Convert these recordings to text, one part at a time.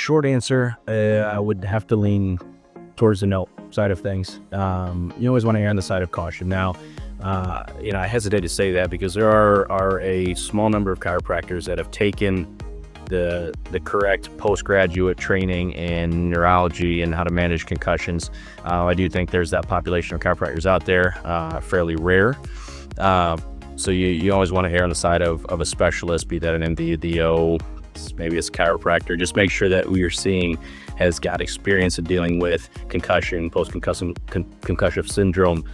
short answer, I would have to lean towards the no side of things. You always want to err on the side of caution. Now, I hesitate to say that because there are a small number of chiropractors that have taken the correct postgraduate training in neurology and how to manage concussions. I do think there's that population of chiropractors out there, fairly rare. So you always want to err on the side of a specialist, be that an MD, DO, maybe it's a chiropractor. Just make sure that who you're seeing has got experience in dealing with concussion, concussive syndrome,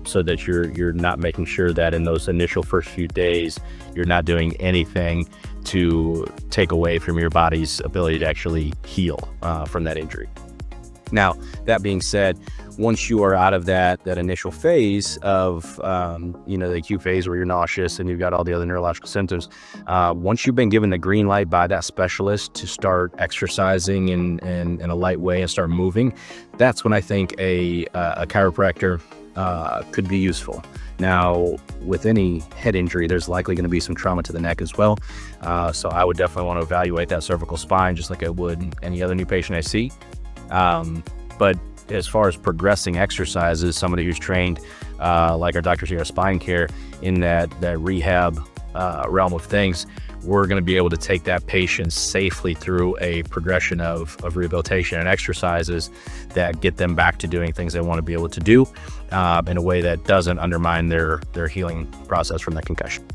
so that you're not making sure that in those initial first few days, you're not doing anything to take away from your body's ability to actually heal from that injury. Now, that being said, once you are out of that initial phase of, the acute phase where you're nauseous and you've got all the other neurological symptoms, once you've been given the green light by that specialist to start exercising in a light way and start moving, that's when I think a chiropractor could be useful. Now, with any head injury, there's likely going to be some trauma to the neck as well. So I would definitely want to evaluate that cervical spine just like I would any other new patient I see. But as far as progressing exercises, somebody who's trained, like our doctors here at Spine Care, in that rehab realm of things, we're going to be able to take that patient safely through a progression of rehabilitation and exercises that get them back to doing things they want to be able to do in a way that doesn't undermine their healing process from that concussion.